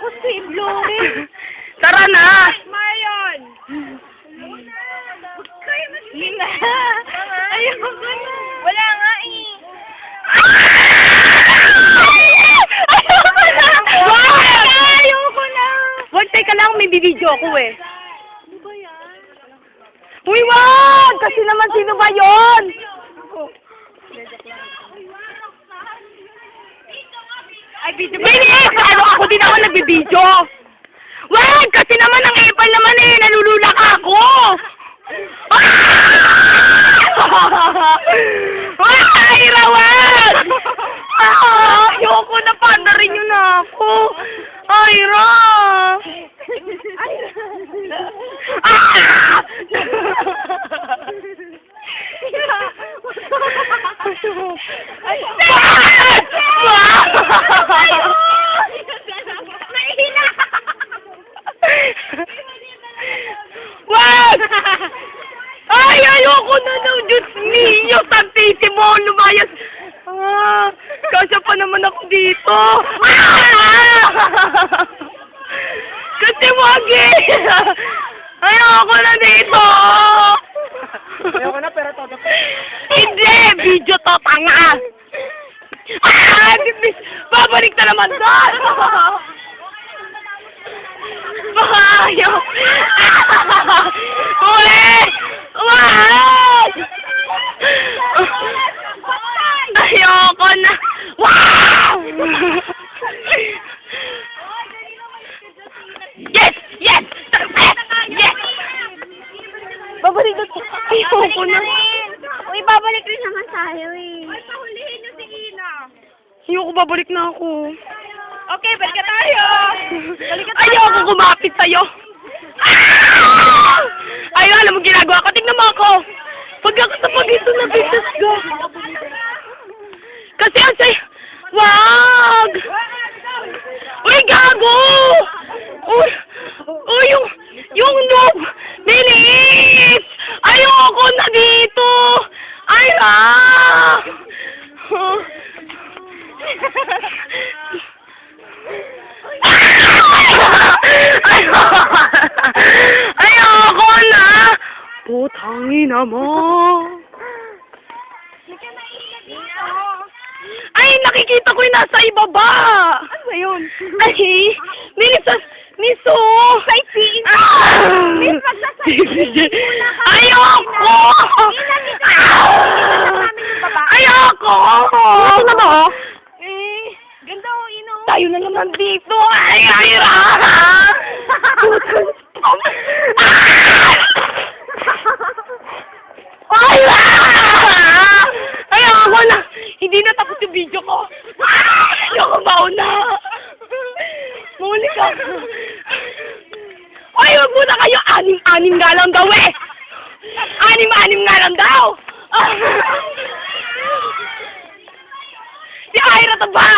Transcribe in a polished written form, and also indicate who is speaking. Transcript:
Speaker 1: ako si Glory.
Speaker 2: Tara na!
Speaker 1: Marion! Hindi na. Ayoko na. Wala nga eh. Ayoko na.
Speaker 2: Wag, teka lang, may bibidyo ako eh.
Speaker 1: Ano ba yan?
Speaker 2: Uy, wag! Kasi naman, sino ba yun?
Speaker 1: Ay, video ba?
Speaker 2: Bilis! Ano, ako din ako nagbibidyo. Wag! Kasi naman, ang ipal naman eh. Nalululak ako. Ay, rawag! Ayoko na, panda rin yun ako. Ira! Wag! Ay, ayoko na ng Diyos niyo! Santissimo! Lumayas! Kasya pa naman ako dito! Kasi wag eh! Ayoko na dito!
Speaker 1: Ayoko na, pero todo.
Speaker 2: Hindi! Video to, tanga! Babalik na naman doon! Ayaw! Uli! Wag! Ayoko na! Wow! Yes! Yes! Yes! Babalik na. Ayoko na.
Speaker 1: Uy, babalik rin naman tayo eh. Ay, pahulihin niyo si Ina.
Speaker 2: Ayoko, babalik na ako.
Speaker 1: Okay, balik na tayo. Balik na tayo.
Speaker 2: Ayoko kumapit sa'yo. Ay, alam mo ginagawa ko. Tignan mo ako. Pag ako sa pag-ito na business ko. Kasi ang say... Wag! Uy, gago! Uy, yung noob! Bilis! Ayoko na dito! Ay, Ayoko na! Putangina mo! Ay, nakikita ko yung nasa ibaba!
Speaker 1: Ano ba yun?
Speaker 2: Ay, Niso!
Speaker 1: Sightseeing! Miss, magsa-sightseeing!
Speaker 2: Ayoko! Ayoko! Ano na ba?
Speaker 1: Eh, ganda o, Ino.
Speaker 2: Tayo na naman dito! Ay, ayra! Ayra! Ayoko na! Hindi na tapos yung video ko! Ayoko mauna! Muli ka! Ay, huwag muna kayo! Anim nga lang daw eh! Anim nga lang daw! Si Ira to ba?